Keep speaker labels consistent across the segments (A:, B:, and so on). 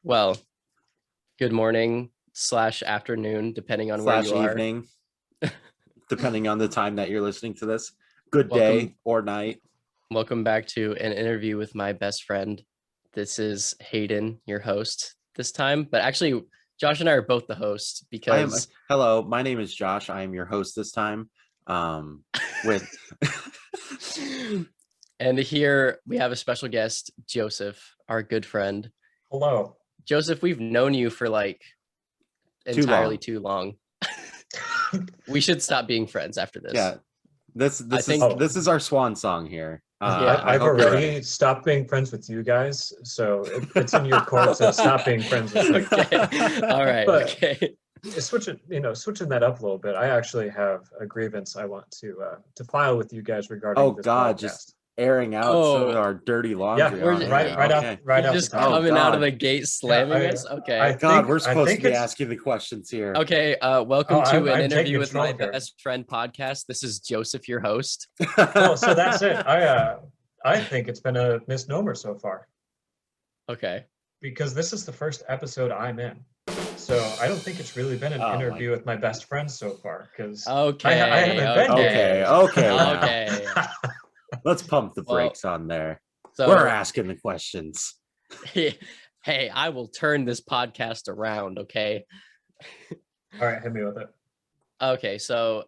A: Well, good morning slash afternoon, depending on where
B: slash
A: you are.
B: evening, depending on the time that you're listening to this. Good
A: Welcome,
B: day or night.
A: welcome back to an interview with my best friend. This is Hayden, your host this time, but actually, Josh and I are both the hosts because
B: Hello, my name is Josh. I am your host this time. With
A: and here we have a special guest, Joseph, our good friend.
C: Hello.
A: Joseph, we've known you for like entirely too long. We should stop being friends after this.
B: Yeah, this is our swan song here.
C: I've already stopped being friends with you guys, so it's in your court to stop being friends with me.
A: Okay. All right.
C: But
A: okay.
C: switching that up a little bit, I actually have a grievance I want to file with you guys regarding this podcast.
B: Just airing out some of our dirty laundry.
C: Yeah, right out
A: just
C: the top.
A: coming out of the gate slamming us. Okay.
B: We're supposed to be asking the questions here.
A: Okay. Welcome to an interview with my
C: here.
A: best friend podcast. This is Joseph, your host.
C: Well, so that's it. I think it's been a misnomer so far.
A: Okay.
C: Because this is the first episode I'm in. So I don't think it's really been an interview with my best friend so far. Because I haven't been there.
A: Okay.
B: Let's pump the brakes on there. So, we're asking the questions.
A: Hey, I will turn this podcast around, okay?
C: All right, hit me with it.
A: Okay, so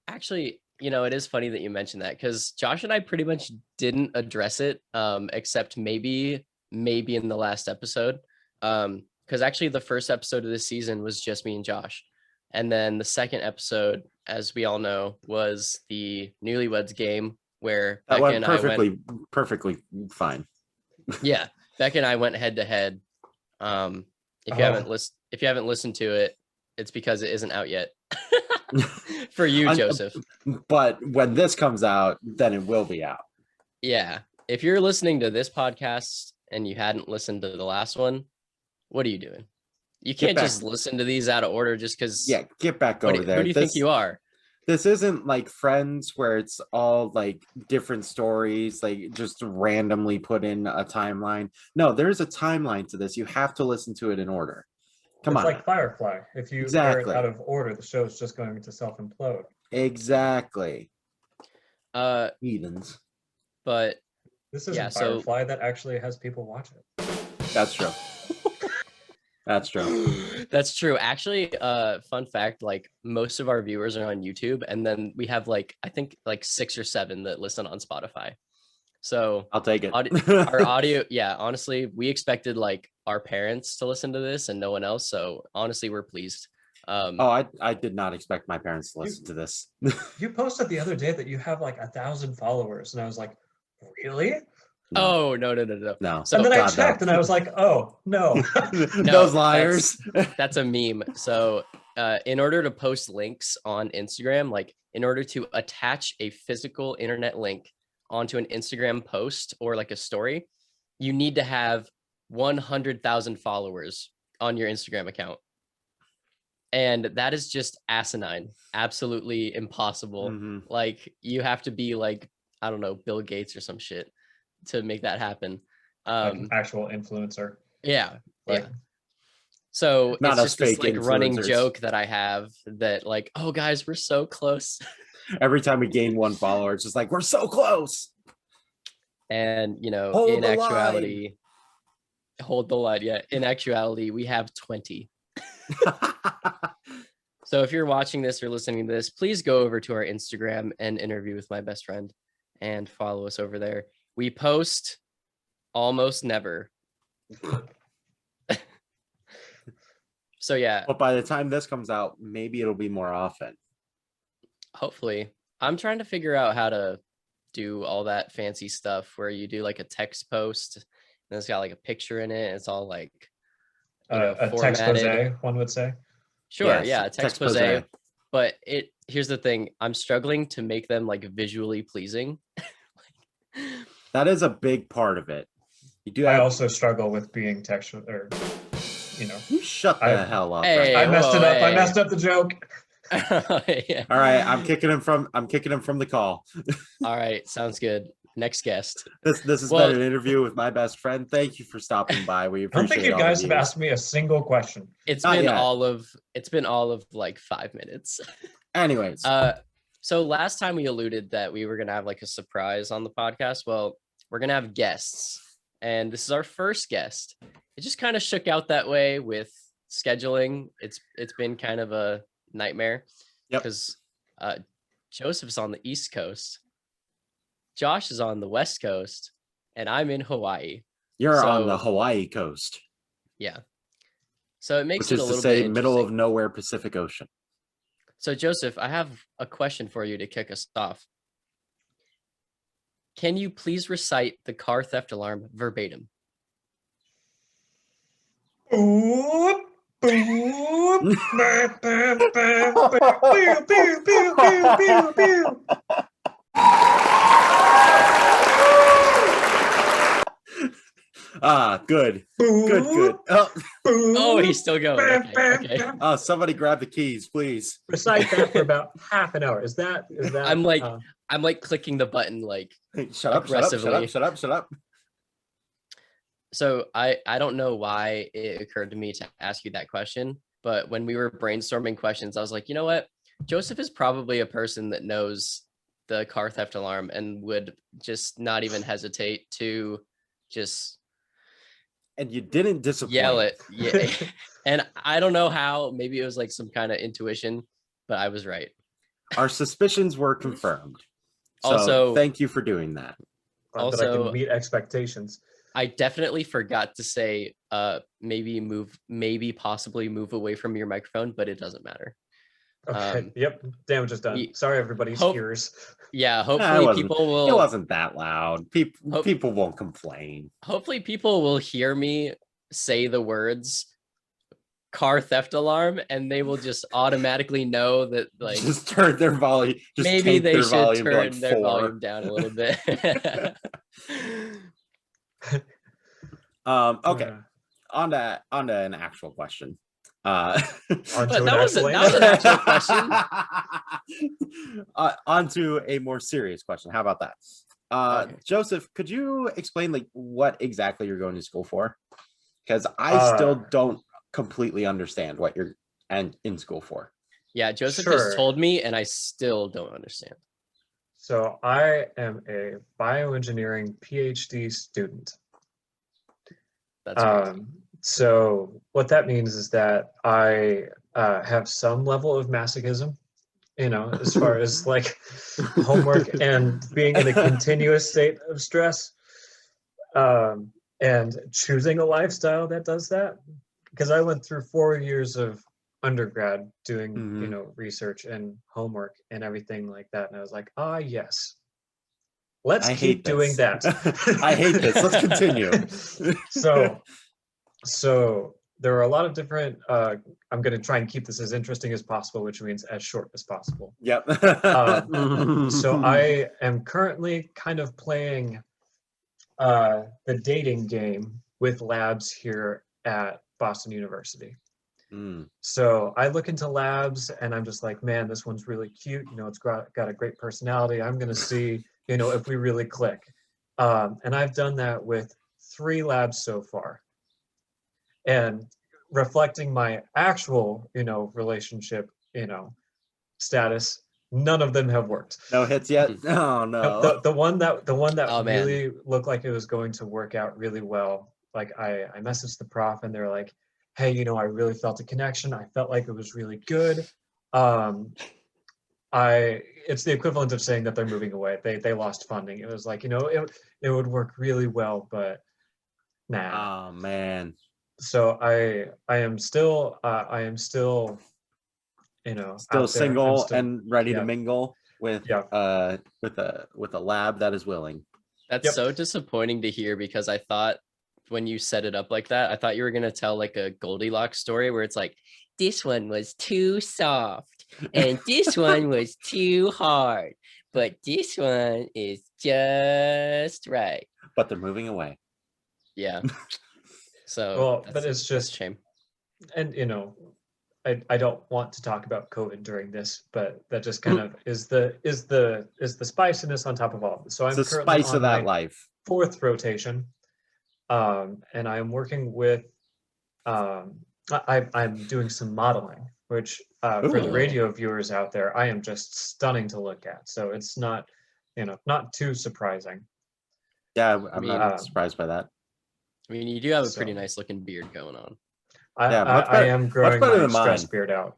A: actually, it is funny that you mentioned that because Josh and I pretty much didn't address it, except maybe in the last episode. Because actually the first episode of this season was just me and Josh. And then the second episode, as we all know, was the Newlyweds game where
B: Becca and I went perfectly fine.
A: Yeah, Becca and I went head to head. If you haven't listened to it, it's because it isn't out yet. For you, Joseph.
B: But when this comes out, then it will be out.
A: Yeah. If you're listening to this podcast and you hadn't listened to the last one, what are you doing? You can't just listen to these out of order just because.
B: Yeah, get back over there.
A: Who do you think you are?
B: This isn't like Friends where it's all like different stories, like just randomly put in a timeline. No, there's a timeline to this. You have to listen to it in order. Come on.
C: It's like Firefly. If you hear it out of order, the show is just going to self-implode.
B: Exactly. Heathens.
A: But
C: this isn't Firefly that actually has people watch it.
B: That's true. That's true.
A: That's true. Actually, fun fact, like most of our viewers are on YouTube, and then we have I think 6 or 7 that listen on Spotify. So
B: I'll take it.
A: Our audio, yeah, honestly, we expected like our parents to listen to this and no one else. So honestly, we're pleased.
B: I did not expect my parents to listen to this.
C: You posted the other day that you have like 1,000 followers, and I was like, really?
A: No. Oh, no.
C: So, and then I checked and I was like, oh, no.
B: Those liars.
A: That's a meme. So in order to post links on Instagram, like in order to attach a physical internet link onto an Instagram post or like a story, you need to have 100,000 followers on your Instagram account. And that is just asinine, absolutely impossible.
B: Mm-hmm.
A: Like you have to be like, I don't know, Bill Gates or some shit to make that happen.
C: Like an actual influencer.
A: Yeah. So
B: not
A: it's just this like
B: influencers.
A: Running joke that I have that like, oh guys, we're so close.
B: Every time we gain 1 follower, it's just like, we're so close.
A: And in actuality, hold the line. Yeah. In actuality, we have 20. So if you're watching this or listening to this, please go over to our Instagram and interview with my best friend and follow us over there. We post almost never. So yeah.
B: But by the time this comes out, maybe it'll be more often.
A: Hopefully. I'm trying to figure out how to do all that fancy stuff where you do like a text post and it's got like a picture in it. It's all like
C: a text pose, one would say.
A: Sure, yes, yeah, text pose. But here's the thing, I'm struggling to make them like visually pleasing.
B: That is a big part of it.
C: I also struggle with being textual, or
B: You shut the hell up.
A: Hey,
C: I messed it up. I messed up the joke.
A: Yeah.
B: All right, I'm kicking him from the call.
A: All right, sounds good. next guest.
B: This has been an interview with my best friend. Thank you for stopping by. We appreciate it.
C: I don't think you guys have asked me a single question.
A: It's been all of like 5 minutes.
B: Anyways.
A: So last time we alluded that we were gonna have like a surprise on the podcast. Well, we're gonna have guests, and this is our first guest. It just kind of shook out that way with scheduling. It's been kind of a nightmare.
B: Yep.
A: Because Joseph's on the East Coast, Josh is on the West Coast, and I'm in Hawaii.
B: You're on the Hawaii coast.
A: Yeah. So it makes
B: it
A: a little
B: bit
A: middle
B: of nowhere Pacific Ocean.
A: So Joseph, I have a question for you to kick us off. Can you please recite the car theft alarm verbatim?
C: Boop, boop, bam, bam, bam, bam, pew, pew, pew, pew, pew, pew.
B: Good.
C: Boop,
B: Good.
A: Oh, he's still going. Okay.
B: Oh, somebody grab the keys, please.
C: Recite that for about half an hour. Is that?
A: I'm like clicking the button like
B: shut up,
A: aggressively.
B: Shut up.
A: So I don't know why it occurred to me to ask you that question, but when we were brainstorming questions, I was like, you know what? Joseph is probably a person that knows the car theft alarm and would just not even hesitate to just.
B: And you didn't disappoint.
A: Yell it. Yeah. And I don't know how, maybe it was like some kind of intuition, but I was right.
B: Our suspicions were confirmed. So
A: also,
B: thank you for doing that.
C: Also, that I can meet expectations.
A: I definitely forgot to say possibly move away from your microphone, but it doesn't matter.
C: Okay. Yep. Damage is done. Sorry, everybody's ears.
A: Yeah. Hopefully people will.
B: It wasn't that loud. People won't complain.
A: Hopefully people will hear me say the words car theft alarm and they will just automatically know that like
B: just turn their volume.
A: Maybe they should turn their volume down a little bit.
B: Okay. On to an actual question.
A: That was an actual question.
B: Onto a more serious question. How about that? Okay. Joseph, could you explain like what exactly you're going to school for? Because I still don't completely understand what you're in school for.
A: Yeah, Joseph just told me, and I still don't understand.
C: So I am a bioengineering PhD student.
A: That's crazy.
C: So what that means is that I have some level of masochism, as far as like homework and being in a continuous state of stress, and choosing a lifestyle that does that. Because I went through 4 years of undergrad doing, research and homework and everything like that. And I was like, yes, let's keep doing that.
B: I hate this. Let's continue.
C: So there are a lot of different, I'm going to try and keep this as interesting as possible, which means as short as possible.
B: Yep.
C: So I am currently kind of playing the dating game with labs here at Boston University. So I look into labs and I'm just like, man, this one's really cute. It's got a great personality. I'm going to see, if we really click. And I've done that with 3 labs so far. And reflecting my actual, relationship, status, none of them have worked.
B: No hits yet? Oh no.
C: The one that really looked like it was going to work out really well. Like I messaged the prof and they're like, hey, I really felt a connection. I felt like it was really good. It's the equivalent of saying that they're moving away. They lost funding. It was like, it would work really well, but nah.
B: Oh man.
C: So I am still
B: still single and ready to mingle with a lab that is willing.
A: That's so disappointing to hear, because I thought when you set it up like that, I thought you were gonna tell like a Goldilocks story where it's like, this one was too soft and this one was too hard, but this one is just right.
B: But they're moving away.
A: Yeah. So
C: but it's just
A: a shame.
C: And I don't want to talk about COVID during this, but that just kind of is the spiciness on top of all of this. So
B: It's
C: I'm
B: the
C: currently
B: spice
C: on
B: of that
C: my
B: life.
C: 4th rotation, and I'm working with I'm doing some modeling, which for the
B: Ooh.
C: radio viewers out there, I am just stunning to look at. So it's not, not too surprising.
B: Yeah,
A: I
B: I'm
A: mean,
B: not surprised by that.
A: you do have a
C: So
A: pretty nice looking beard going on.
B: Yeah,
C: I am
B: much
C: growing
B: better
C: my
B: than
C: stress
B: mine.
C: beard out.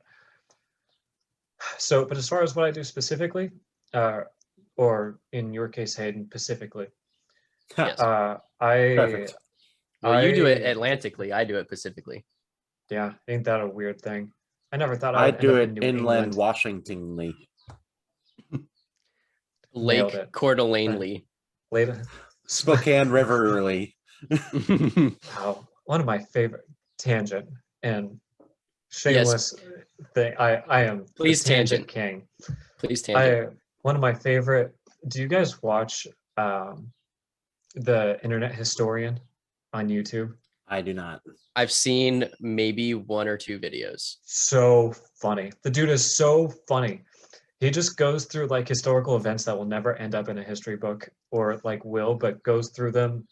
C: So, but as far as what I do specifically, or in your case, Hayden, specifically,
A: Yes.
C: I
B: Perfect.
A: Well, you do it
C: I
A: Atlantically. I do it Pacifically.
C: yeah, ain't that a weird thing? I never thought I
B: I
C: would end
B: do
C: up
B: it
C: in New
B: inland
C: England.
B: Washingtonly.
C: Nailed
A: Lake
C: it.
A: Coeur d'Alene.
C: Later.
B: Spokane Riverly.
C: Wow, one of my favorite tangent and
A: Yes.
C: shameless thing. I am the
A: Please
C: tangent
A: tangent.
C: king.
A: Please tangent.
C: One of my favorite. Do you guys watch the Internet Historian on YouTube?
B: I do not.
A: I've seen maybe 1 or 2 videos.
C: So funny. The dude is so funny. He just goes through like historical events that will never end up in a history book or like will, but goes through them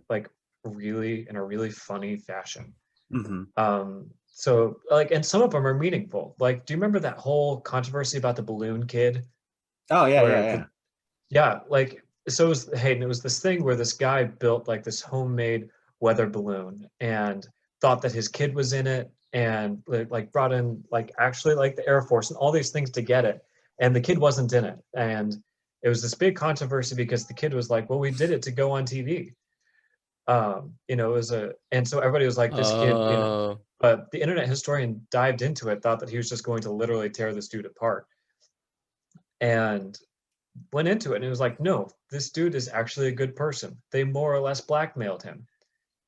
C: like really in a really funny fashion.
B: Mm-hmm.
C: So like, and some of them are meaningful. Like, do you remember that whole controversy about the balloon kid?
B: Oh yeah,
C: Where
B: yeah.
C: yeah, like so it was Hayden, it was this thing where this guy built like this homemade weather balloon and thought that his kid was in it and like brought in like actually like the Air Force and all these things to get it. And the kid wasn't in it. And it was this big controversy because the kid was like, well, we did it to go on TV. It was and so everybody was like, this kid, but the Internet Historian dived into it, thought that he was just going to literally tear this dude apart. And went into it and it was like, no, this dude is actually a good person. They more or less blackmailed him.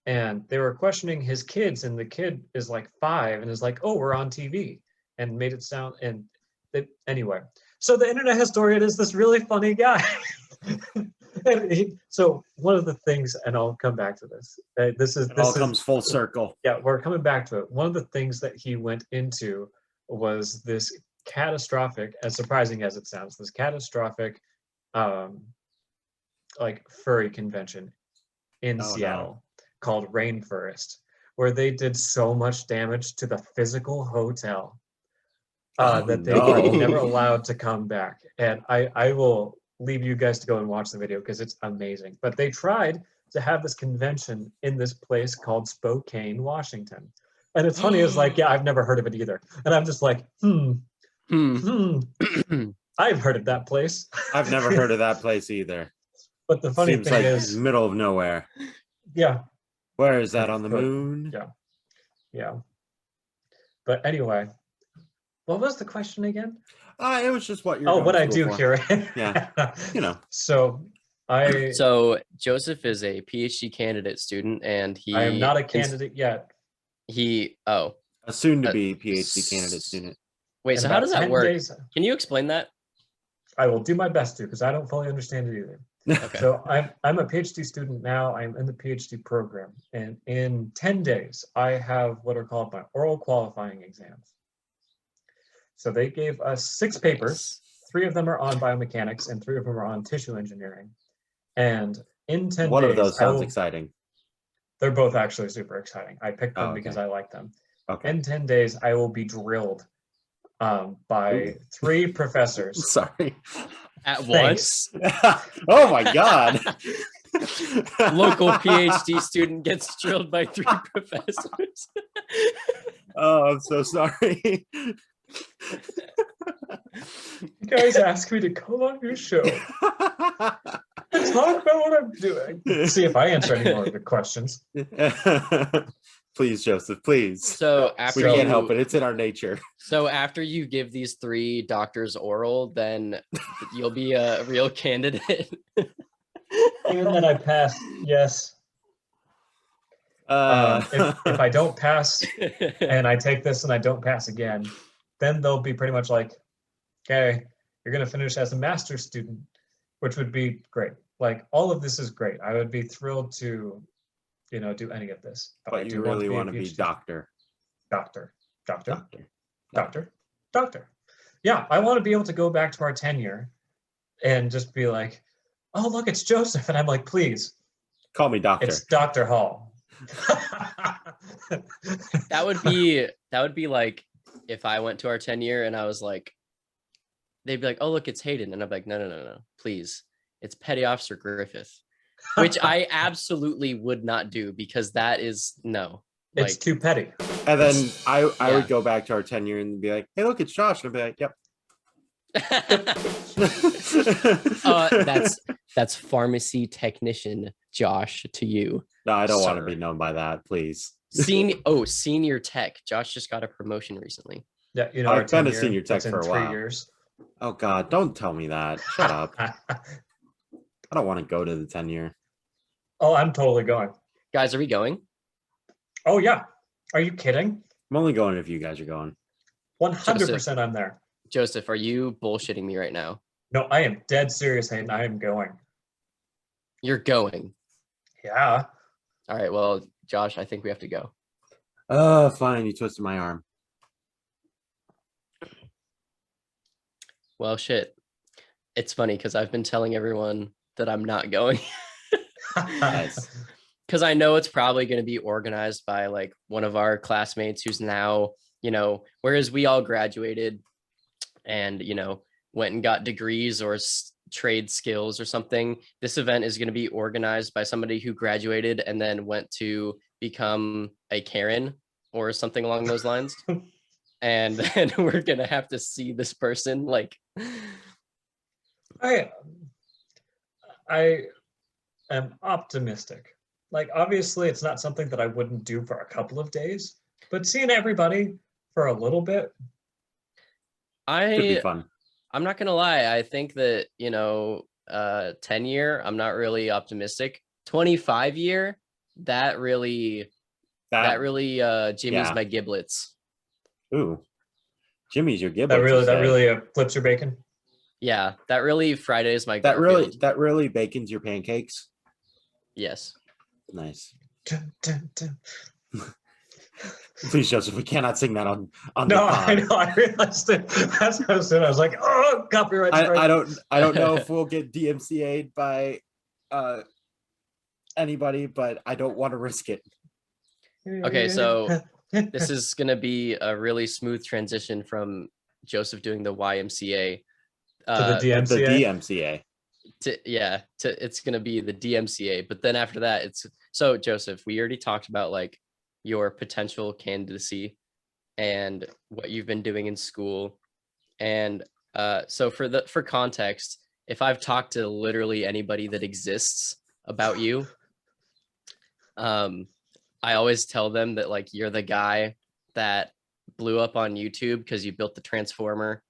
C: And they were questioning his kids, and the kid is like 5 and is like, oh, we're on TV, and made it sound anyway. So the Internet Historian is this really funny guy. So one of the things, and I'll come back to this. This
B: all comes full circle.
C: Yeah, we're coming back to it. One of the things that he went into was this catastrophic, as surprising as it sounds, this catastrophic like furry convention in Seattle called Rainforest, where they did so much damage to the physical hotel that they were never allowed to come back. And I will leave you guys to go and watch the video because it's amazing. But they tried to have this convention in this place called Spokane, Washington. And it's funny, it's like, yeah, I've never heard of it either. And I'm just like, I've heard of that place.
B: I've never heard of that place either.
C: But the funny
B: Seems
C: thing
B: like
C: is,
B: middle of nowhere.
C: Yeah.
B: Where is that, on the moon?
C: Yeah. Yeah. But anyway, what was the question again?
B: It was just what you're
C: what I do
B: for.
C: here.
B: Yeah.
C: So
A: So Joseph is a PhD candidate student, and
C: I am not a candidate yet.
B: A soon-to-be PhD candidate student.
A: Wait, so how does that work?
C: Days,
A: Can you explain that?
C: I will do my best to, because I don't fully understand it either.
A: Okay.
C: So I'm a PhD student now. I'm in the PhD program, and in 10 days, I have what are called my oral qualifying exams. So they gave us 6 papers. 3 of them are on biomechanics, and 3 of them are on tissue engineering. And in 10 days,
B: one of those sounds exciting.
C: They're both actually super exciting. I picked them because I like them.
B: Okay.
C: In 10 days, I will be drilled by 3 professors.
B: Sorry.
A: At once?
B: Oh my God.
A: Local PhD student gets drilled by 3 professors.
B: Oh, I'm so sorry.
C: You guys asked me to come on your show and talk about what I'm doing. See if I answer any more of the questions.
B: Please, Joseph, please.
A: So
B: we can't help it. It's in our nature.
A: So after you give these 3 doctors oral, then you'll be a real candidate.
C: Even then I pass, yes. If I don't pass and I take this and I don't pass again, then they'll be pretty much like, okay, you're going to finish as a master's student, which would be great. Like, all of this is great. I would be thrilled to, do any of this.
B: But you really want to be doctor.
C: Doctor. Doctor. Yeah, I want to be able to go back to our tenure and just be like, oh, look, it's Joseph. And I'm like, please,
B: Call me doctor.
C: it's Dr. Hall.
A: That would be like if I went to our 10-year and I was like, they'd be like, oh, look, it's Hayden. And I'm like, no, please. It's Petty Officer Griffith, which I absolutely would not do because that is no.
C: It's too petty.
B: And then I
A: Yeah.
B: would go back to our tenure and be like, hey, look, it's Josh. And I'd be like, yep.
A: That's pharmacy technician Josh to you.
B: No, I don't want to
A: Sir.
B: be known by that, please.
A: Senior tech. Josh just got a promotion recently.
C: Yeah, you know,
B: I've
C: our
B: been a
C: tenure,
B: senior tech
C: it's in
B: for a
C: 3
B: while.
C: years.
B: Oh God, don't tell me that. Shut up. I don't want to go to the tenure.
C: Oh, I'm totally going.
A: Guys, are we going?
C: Oh yeah. Are you kidding?
B: I'm only going if you guys are going.
C: 100% I'm there.
A: Joseph, are you bullshitting me right now?
C: No, I am dead serious, Hayden. I am going.
A: You're going.
C: Yeah.
A: All right. Well, Josh, I think we have to go.
B: Oh, fine. You twisted my arm.
A: Well, shit. It's funny because I've been telling everyone that I'm not going.
B: Nice.
A: Because I know it's probably going to be organized by like one of our classmates who's now, whereas we all graduated and, went and got degrees or trade skills or something. This event is going to be organized by somebody who graduated and then went to become a Karen or something along those lines. And then we're going to have to see this person like.
C: I am optimistic. Like, obviously, it's not something that I wouldn't do for a couple of days, but seeing everybody for a little bit.
B: Could be fun.
A: I'm not going to lie. I think that, 10-year, I'm not really optimistic. 25-year, that really Jimmy's my giblets.
B: Ooh. Jimmy's your giblets.
C: That really flips your bacon.
A: Yeah, that really Friday's my
B: that
A: Garfield.
B: really bacons your pancakes.
A: Yes.
B: Nice.
C: Dun, dun, dun.
B: Please, Joseph, we cannot sing that on the
C: No,
B: pod.
C: I know. I realized it. That's what I was doing. I was like, oh, copyright strike.
B: I don't know if we'll get DMCA'd by anybody, but I don't want to risk it.
A: Okay, so this is going to be a really smooth transition from Joseph doing the YMCA
C: to the DMCA.
B: The DMCA.
A: It's going to be the DMCA. But then after that, so Joseph, we already talked about like your potential candidacy and what you've been doing in school. And so for context, if I've talked to literally anybody that exists about you, I always tell them that like you're the guy that blew up on YouTube because you built the Transformer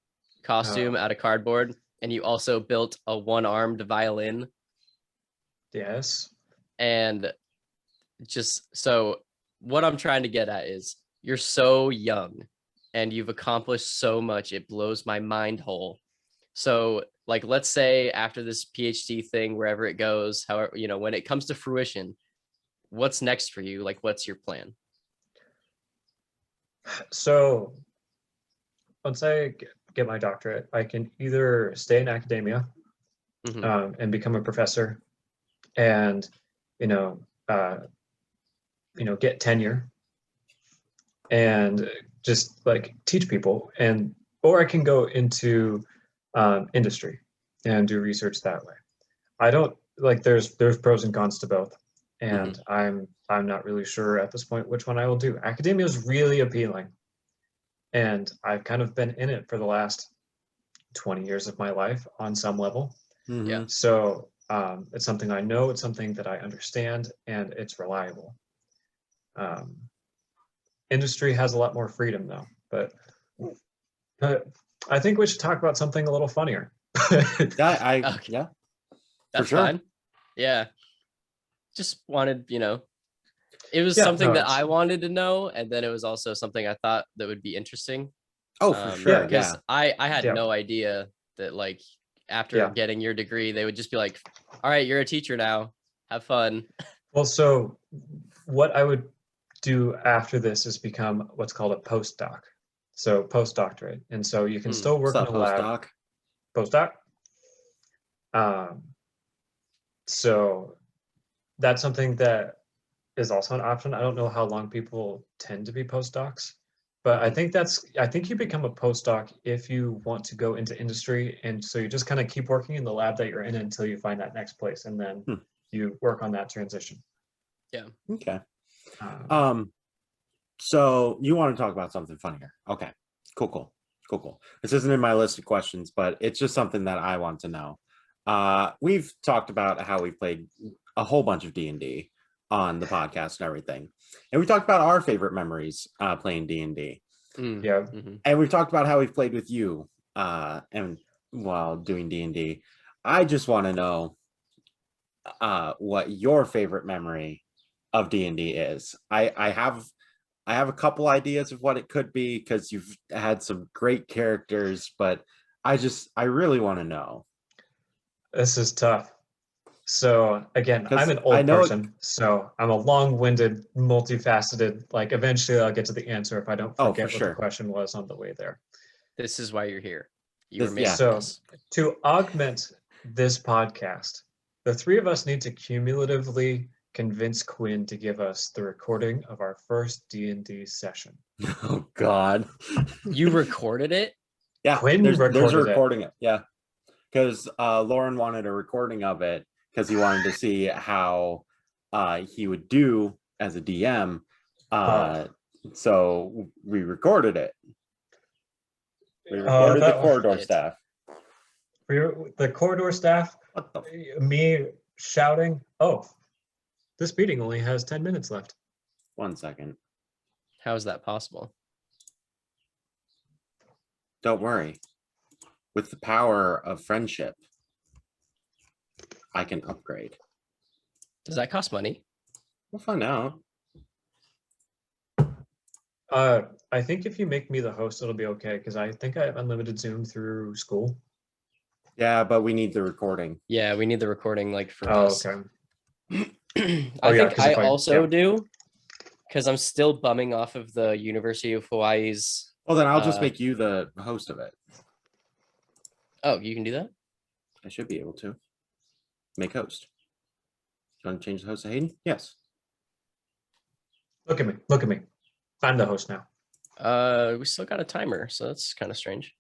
A: costume out of cardboard, and you also built a one-armed violin.
C: Yes.
A: And just so what I'm trying to get at is you're so young and you've accomplished so much. It blows my mind whole. So like, let's say after this PhD thing, wherever it goes, however, when it comes to fruition, what's next for you? Like, what's your plan?
C: So once I get my doctorate, I can either stay in academia and become a professor and, get tenure and just like teach people, or I can go into industry and do research that way. I don't like, there's pros and cons to both. And I'm not really sure at this point which one I will do. Academia is really appealing. And I've kind of been in it for the last 20 years of my life on some level.
A: Yeah.
C: So it's something I know, it's something that I understand, and it's reliable. Industry has a lot more freedom though, but I think we should talk about something a little funnier.
B: Yeah.
A: That's
B: sure.
A: fine. Yeah. Just wanted, it was something that I wanted to know. And then it was also something I thought that would be interesting.
B: Oh, for sure.
A: Because
B: yeah.
A: I had no idea that like after getting your degree, they would just be like, all right, you're a teacher now. Have fun.
C: Well, so what I would do after this is become what's called a postdoc. so postdoctorate, and so you can still
B: What's
C: work in
B: up,
C: a lab.
B: postdoc?
C: Postdoc. So that's something that is also an option. I don't know how long people tend to be postdocs, but I think you become a postdoc if you want to go into industry, and so you just kind of keep working in the lab that you're in until you find that next place, and then you work on that transition.
A: Yeah.
B: Okay. So you want to talk about something funnier? Okay. Cool. This isn't in my list of questions, but it's just something that I want to know. We've talked about how we've played a whole bunch of D&D on the podcast and everything, and we talked about our favorite memories playing D&D.
C: Yeah.
B: And we've talked about how we've played with you and while doing D&D. I just want to know what your favorite memory of D&D is. I have a couple ideas of what it could be because you've had some great characters, but I really want to know.
C: This is tough. So again,
B: 'Cause
C: I'm an
B: I
C: old
B: know-
C: person, so I'm a long-winded, multifaceted. Like eventually, I'll get to the answer if I don't
B: Oh,
C: forget
B: for
C: what
B: sure.
C: the question was on the way there.
A: This is why you're here. You were
B: This-
A: made
B: yeah.
A: for
C: So
A: this.
C: to augment this podcast, the three of us need to cumulatively convince Quinn to give us the recording of our first D&D session.
B: Oh God.
A: You recorded it?
B: Yeah,
C: Quinn
B: there's a
C: recorded it.
B: recording it. Yeah, because Lauren wanted a recording of it because he wanted to see how he would do as a DM. So we recorded it. We recorded the corridor
A: Shit.
B: staff.
C: The corridor staff,
B: What the?
C: me shouting, "Oh, this meeting only has 10 minutes left."
B: 1 second.
A: How is that possible?
B: Don't worry. With the power of friendship, I can upgrade.
A: Does that cost money?
B: We'll find out.
C: I think if you make me the host, it'll be okay because I think I have unlimited Zoom through school.
B: Yeah, but we need the recording.
A: Yeah, we need the recording like for
C: Oh,
A: us.
C: okay.
A: I
C: yeah,
A: think
C: 'cause
A: I
C: if
A: also do because I'm still bumming off of the University of Hawaii's.
B: Well, then I'll just make you the host of it.
A: Oh, you can do that?
B: I should be able to. Make host. Do you want to change the host to Hayden? Yes.
C: Look at me. Look at me. I'm the host now.
A: We still got a timer, so that's kind of strange.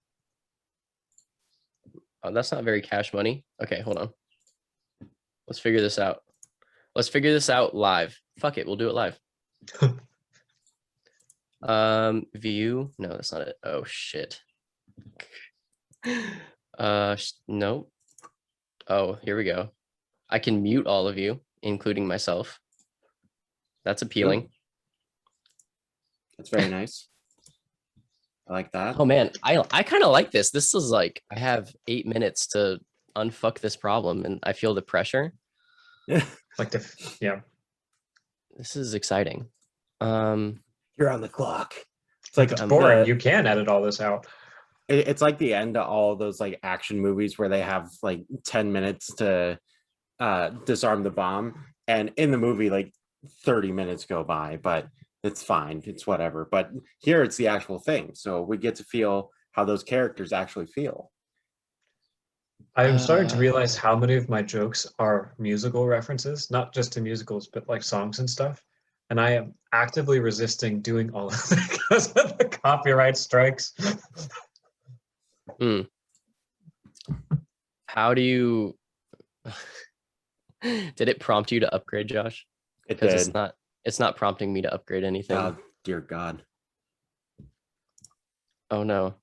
A: Oh, that's not very cash money. Okay, hold on. Let's figure this out. Let's figure this out live. Fuck it, we'll do it live. View. No, that's not it. Oh shit. Nope. Oh, here we go. I can mute all of you, including myself. That's appealing.
B: That's very nice. I like that.
A: Oh man, I kind of like this. This is like I have 8 minutes to unfuck this problem, and I feel the pressure.
C: Like yeah.
A: This is exciting.
B: You're on the clock. It's
C: Like
B: like
C: it's boring. You can edit all this out.
B: it's like the end of all those like action movies where they have like 10 minutes to disarm the bomb, and in the movie like 30 minutes go by, but it's fine, it's whatever. But here it's the actual thing, so we get to feel how those characters actually feel.
C: I'm starting to realize how many of my jokes are musical references, not just to musicals, but like songs and stuff. And I am actively resisting doing all of it because of the copyright strikes.
A: How do you? Did it prompt you to upgrade, Josh?
B: It
A: Because
B: did.
A: it's not prompting me to upgrade anything.
B: Oh dear God.
A: Oh no.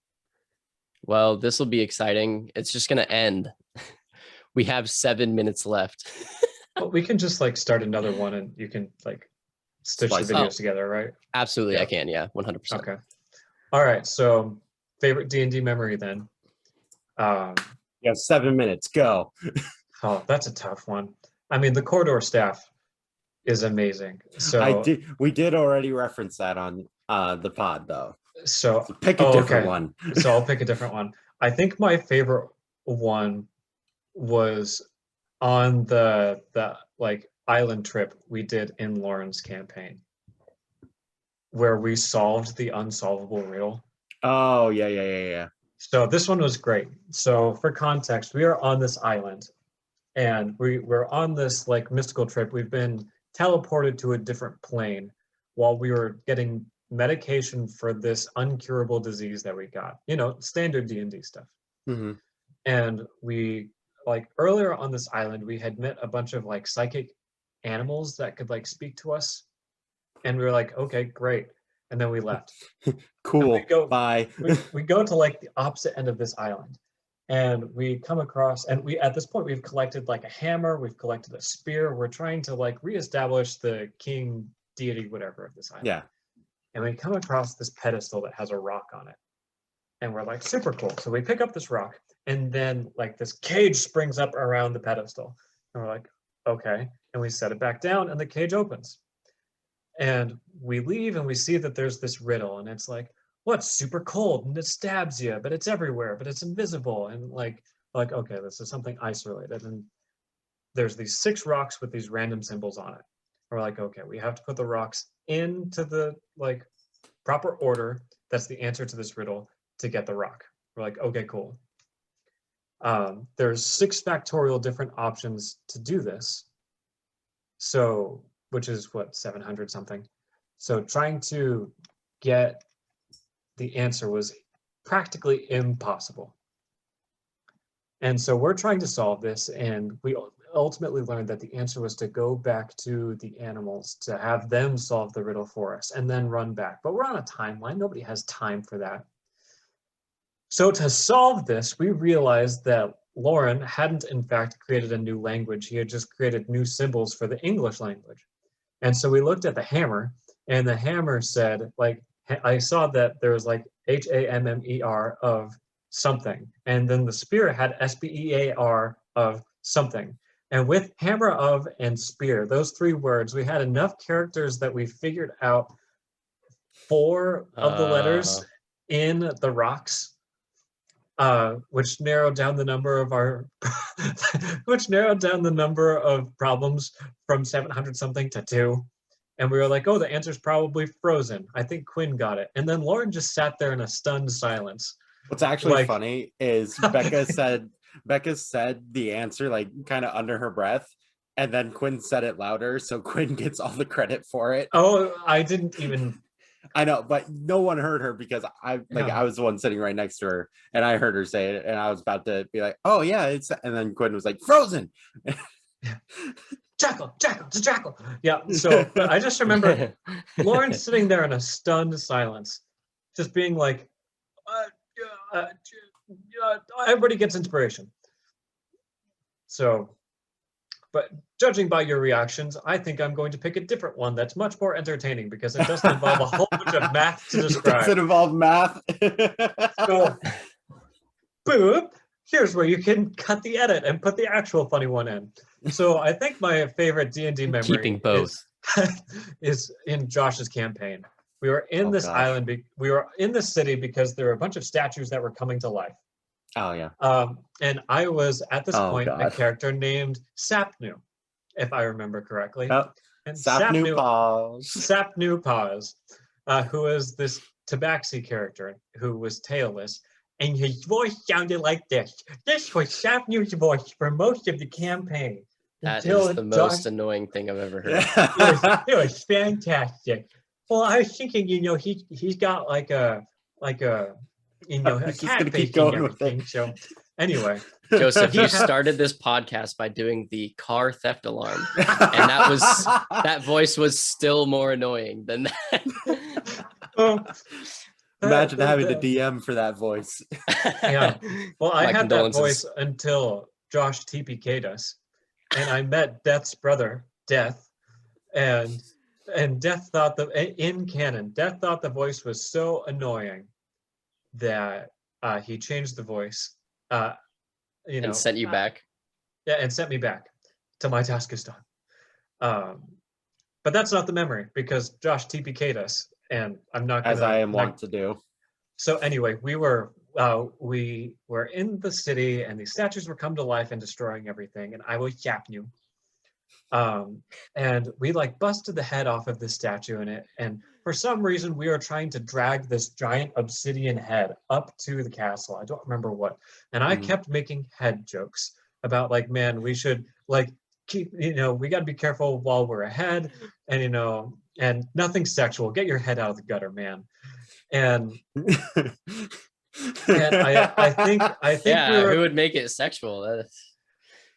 A: Well, this will be exciting. It's just gonna end. We have 7 minutes left.
C: But we can just like start another one and you can like stitch the
B: Splice it.
C: videos together, right?
A: Absolutely,
B: Yeah.
A: I can. Yeah, 100%.
C: Okay. All right. So favorite D&D memory then.
B: You have 7 minutes. Go.
C: Oh, that's a tough one. I mean, the corridor staff is amazing. So
B: We did already reference that on the pod though.
C: So
B: Pick a different
C: okay.
B: one.
C: So I'll pick a different one. I think my favorite one was on the like island trip we did in Lauren's campaign, where we solved the unsolvable riddle.
B: Oh, yeah.
C: So this one was great. So for context, we are on this island, and we're on this like mystical trip. We've been teleported to a different plane while we were getting medication for this uncurable disease that we got. You know, standard D&D stuff.
B: Hmm.
C: And we like earlier on this island, we had met a bunch of like psychic animals that could like speak to us, and we were like, okay, great. And then we left. And
B: Cool. Bye.
C: we go to like the opposite end of this island, and we come across, and we at this point we've collected like a hammer, we've collected a spear, we're trying to like reestablish the king deity whatever of this island.
B: Yeah.
C: And we come across this pedestal that has a rock on it, and we're like, super cool. So we pick up this rock, and then like this cage springs up around the pedestal, and we're like, okay. And we set it back down, and the cage opens, and we leave, and we see that there's this riddle, and it's like, what's super cold and it stabs you, but it's everywhere, but it's invisible, and like okay, this is something ice related. And there's these 6 rocks with these random symbols on it. We're like, okay, we have to put the rocks into the like proper order. That's the answer to this riddle to get the rock. We're like, okay, cool. There's 6 factorial different options to do this. So, which is what, 700 something. So trying to get the answer was practically impossible. And so we're trying to solve this, and we ultimately learned that the answer was to go back to the animals to have them solve the riddle for us and then run back. But we're on a timeline. Nobody has time for that. So to solve this, we realized that Lauren hadn't in fact created a new language. He had just created new symbols for the English language. And so we looked at the hammer, and the hammer said, like, I saw that there was like HAMMER of something. And then the spear had SPEAR of something. And with hammer of and spear, those 3 words, we had enough characters that we figured out 4 of the letters in the rocks, which narrowed down the number of our which narrowed down the number of problems from 700 something to 2. And we were like, oh, the answer's probably frozen. I think Quinn got it. And then Lauren just sat there in a stunned silence.
B: What's actually
C: like,
B: funny is Becca said the answer like kind of under her breath, and then Quinn said it louder, so Quinn gets all the credit for it.
C: Oh, I didn't even.
B: I know, but no one heard her because I was the one sitting right next to her, and I heard her say it, and I was about to be like, oh yeah, and then Quinn was like, frozen.
C: Jackal, it's a jackal. Yeah, so I just remember Lauren sitting there in a stunned silence, just being like, everybody gets inspiration. So, but judging by your reactions, I think I'm going to pick a different one that's much more entertaining because it doesn't involve a whole bunch of math to describe.
B: Does it involve math?
C: So, boop. Here's where you can cut the edit and put the actual funny one in. So I think my favorite D&D memory
A: Keeping both
C: is in Josh's campaign. We were in this island. We were in the city because there were a bunch of statues that were coming to life.
B: Oh yeah.
C: And I was at this point a character named Sapnu, if I remember correctly.
B: Yep.
C: And
B: Sapnu
C: Paz, who is this Tabaxi character who was tailless. And his voice sounded like this. This was Sapnu's voice for most of the campaign.
A: That is the most annoying thing I've ever heard.
C: It was fantastic. Well, I was thinking, he's got like a a cat face and everything. So anyway.
A: Joseph, you started this podcast by doing the car theft alarm. And that voice was still more annoying than that.
B: Imagine having the DM for that voice.
C: Yeah. Well, I had that voice until Josh TPK'd us. And I met Death's brother, Death. And Death thought in canon, Death thought the voice was so annoying that he changed the voice.
A: And sent you back.
C: Yeah, and sent me back to my task is done. But that's not the memory because Josh TPK'd us. And I'm not gonna,
B: as I am wont to do.
C: So anyway, we were in the city, and these statues were come to life and destroying everything. And I was Sapnu, And we like busted the head off of this statue in it, and for some reason we are trying to drag this giant obsidian head up to the castle. I don't remember what. And I kept making head jokes about like, man, we should like keep, we got to be careful while we're ahead, and and nothing sexual. Get your head out of the gutter, man. And I think we
A: Yeah,
C: were
A: who would make it sexual?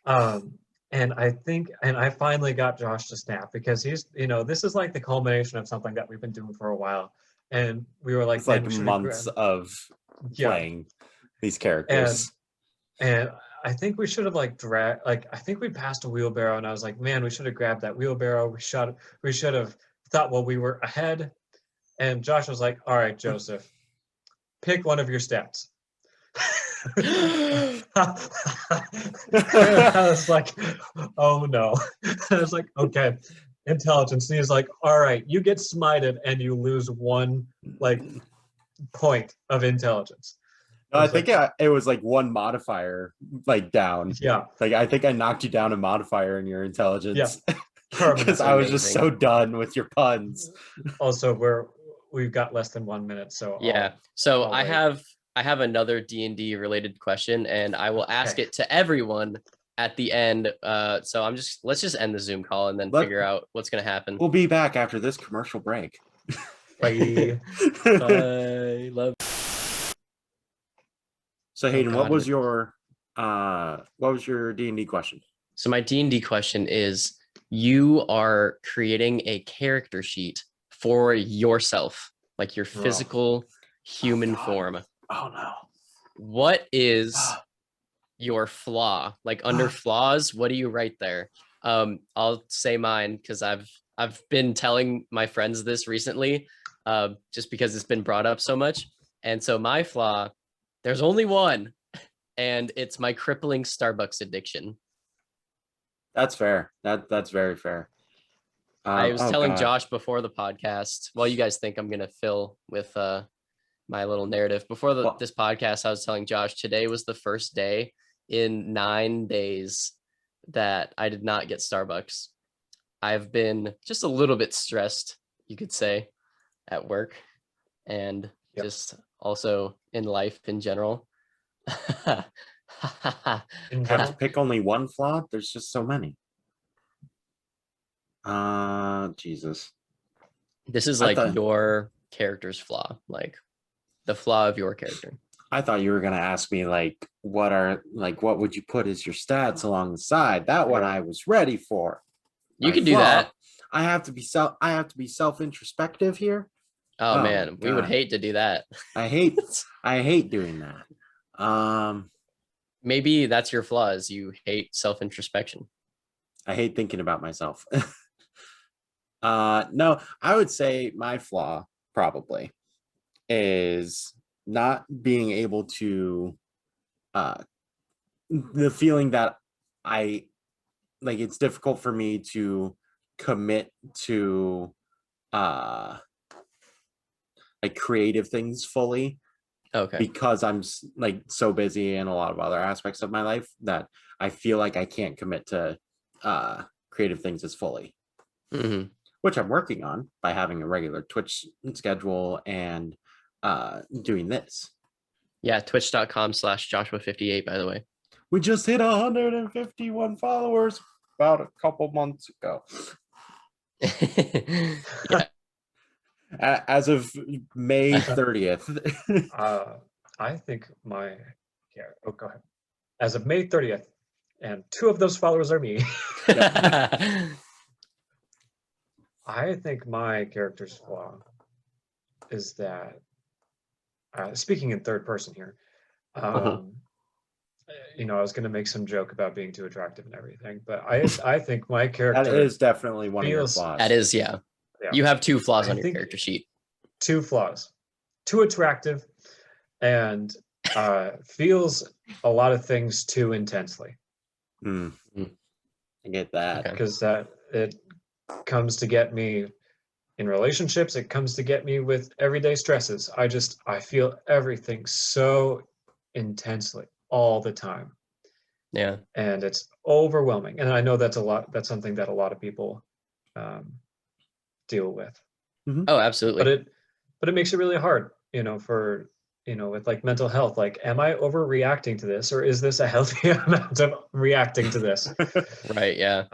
C: and I finally got Josh to snap, because he's, this is like the culmination of something that we've been doing for a while. And we were like,
B: It's like
C: man, we should
B: months of playing these characters.
C: And I think we should have like I think we passed a wheelbarrow, and I was like, man, we should have grabbed that wheelbarrow. We should have thought while we were ahead. And Josh was like, all right, Joseph, pick one of your stats. I was like, oh no. I was like, okay, intelligence. And he's like, all right, you get smited and you lose 1 like point of intelligence.
B: No, I think it was like 1 modifier like down.
C: Yeah.
B: Like I think I knocked you down a modifier in your intelligence.
C: Yeah.
B: Because I was just so done with your puns.
C: Also, we've got less than 1 minute, so
A: yeah. So I have another D&D related question, and I will ask it to everyone at the end. So let's just end the Zoom call and then figure out what's gonna happen.
B: We'll be back after this commercial break.
C: Bye.
A: Bye. Love.
B: So Hayden, what was your D&D question?
A: So my D&D question is, you are creating a character sheet for yourself, like your physical human form.
B: Oh no.
A: What is your flaw? Like under flaws, what do you write there? I'll say mine, because I've been telling my friends this recently, just because it's been brought up so much. And so my flaw, there's only one, and it's my crippling Starbucks addiction.
B: That's fair. That's very fair.
A: I was telling Josh before the podcast, while you guys think I'm gonna fill with my little narrative, before this podcast, I was telling Josh today was the first day in 9 days that I did not get Starbucks. I've been just a little bit stressed, you could say, at work, and just also in life in general.
B: Have to pick only one flaw? There's just so many. Jesus.
A: This is like your character's flaw, like the flaw of your character.
B: I thought you were gonna ask me like what would you put as your stats along the side? That one I was ready for.
A: You can do that.
B: I have to be self-introspective here.
A: Oh man, we would hate to do that.
B: I hate doing that.
A: Maybe that's your flaws. You hate self-introspection.
B: I hate thinking about myself. No, I would say my flaw probably is not being able to the feeling that it's difficult for me to commit to like creative things fully.
A: Okay.
B: Because I'm like so busy in a lot of other aspects of my life that I feel like I can't commit to creative things as fully.
A: Mm-hmm.
B: Which I'm working on by having a regular Twitch schedule and doing this.
A: Yeah, twitch.com/Joshua58, by the way.
B: We just hit 151 followers about a couple months ago.
A: Yeah.
B: As of May 30th.
C: I think go ahead. As of May 30th, and 2 of those followers are me. I think my character's flaw is that, speaking in third person here, I was going to make some joke about being too attractive and everything, but I think my character
B: that is definitely one of your flaws.
A: That is, yeah. You have 2 flaws on your character sheet.
C: 2 flaws. Too attractive, and feels a lot of things too intensely.
B: I get that.
C: Because it comes to get me in relationships, it comes to get me with everyday stresses. I feel everything so intensely all the time.
A: Yeah.
C: and it's overwhelming. And I know that's something that a lot of people deal with.
A: Oh,
C: But
A: absolutely.
C: it makes it really hard, for with like mental health. Like, am I overreacting to this, or is this a healthy amount of reacting to this?
A: Right. Yeah.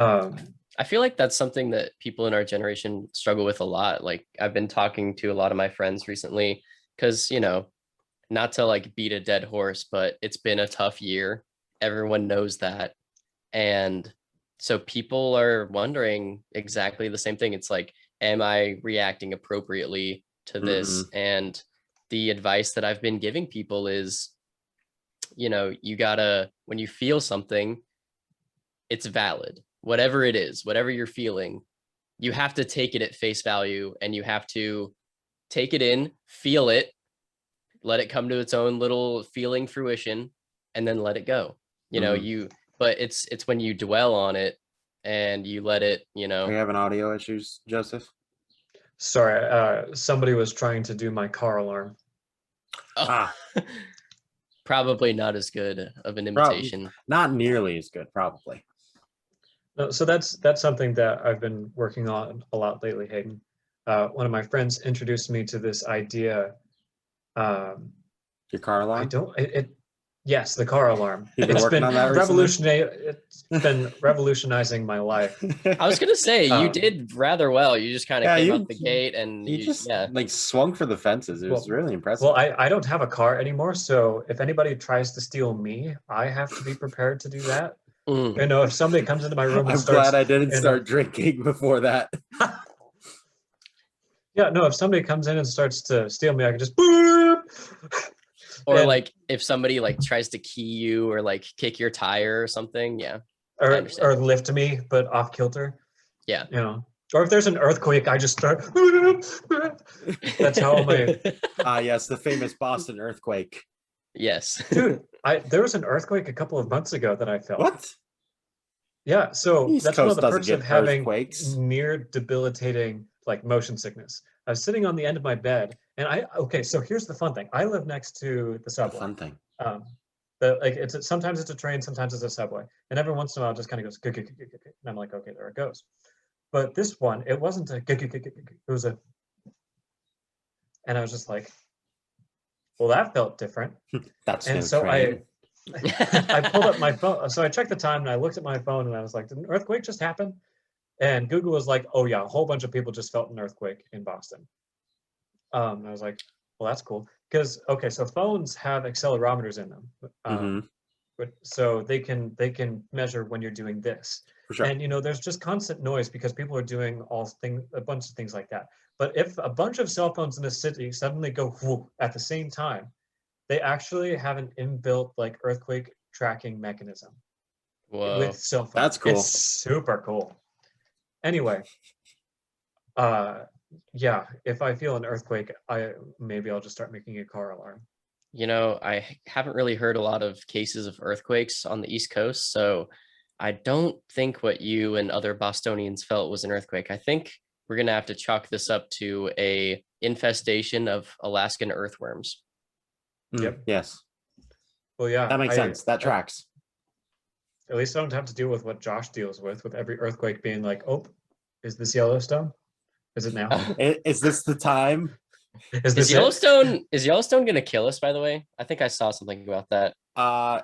A: I feel like that's something that people in our generation struggle with a lot. Like I've been talking to a lot of my friends recently because, not to like beat a dead horse, but it's been a tough year. Everyone knows that. And so people are wondering exactly the same thing. It's like, am I reacting appropriately to this? And the advice that I've been giving people is, you gotta, when you feel something, it's valid. Whatever it is, whatever you're feeling, you have to take it at face value and you have to take it in, feel it, let it come to its own little feeling fruition, and then let it go. But it's when you dwell on it and you let it,
B: Are you having audio issues, Joseph?
C: Sorry, somebody was trying to do my car alarm.
A: Oh, probably not as good of an imitation.
B: Not nearly as good, probably.
C: No, so that's something that I've been working on a lot lately, Hayden. One of my friends introduced me to this idea.
B: Your car alarm?
C: Yes, the car alarm.
B: You've been working on that recently?
C: It's been revolutionizing my life.
A: I was gonna say you did rather well. You just kind of came out the gate and
B: you just
A: yeah.
B: like swung for the fences. It was really impressive.
C: Well, I don't have a car anymore, so if anybody tries to steal me, I have to be prepared to do that. If somebody comes into my room and
B: I'm glad I didn't start drinking before that.
C: Yeah, no, if somebody comes in and starts to steal me, I can just boop.
A: Or like if somebody like tries to key you or like kick your tire or something, yeah.
C: Or lift me, but off kilter.
A: Yeah.
C: Or if there's an earthquake, I just start. That's how my.
B: Yes, the famous Boston earthquake.
A: Yes.
C: Dude, there was an earthquake a couple of months ago that I felt.
B: What?
C: Yeah, so
B: East
C: that's
B: Coast
C: one of the perks of having
B: earthquakes.
C: near debilitating like motion sickness. I was sitting on the end of my bed, and so here's the fun thing. I live next to the subway.
B: The fun thing.
C: Sometimes it's a train, sometimes it's a subway, and every once in a while it just kind of goes, and I'm like, okay, there it goes. But this one, it wasn't a, it was a, and I was just like, well, that felt different.
B: That's
C: and
B: no
C: so
B: train.
C: I pulled up my phone. So I checked the time and I looked at my phone and I was like, did an earthquake just happen? And Google was like, oh yeah, a whole bunch of people just felt an earthquake in Boston. I was like, well, that's cool. Because, okay, so phones have accelerometers in them. So they can measure when you're doing this.
B: For sure.
C: And, there's just constant noise because people are doing a bunch of things like that. But if a bunch of cell phones in a city suddenly go whoop at the same time, they actually have an inbuilt like earthquake tracking mechanism.
A: Whoa.
C: With cell phones.
B: That's cool.
C: It's super cool. Anyway, yeah, if I feel an earthquake, maybe I'll just start making a car alarm.
A: I haven't really heard a lot of cases of earthquakes on the East Coast, so I don't think what you and other Bostonians felt was an earthquake. I think we're gonna have to chalk this up to a infestation of Alaskan earthworms.
C: Yep.
B: Yes.
C: Well, yeah.
B: That makes sense. That tracks.
C: At least I don't have to deal with what Josh deals with every earthquake being like, oh, is this Yellowstone? Is it now?
B: Is this the time?
C: Is
A: Yellowstone gonna kill us, by the way? I think I saw something about that.
B: I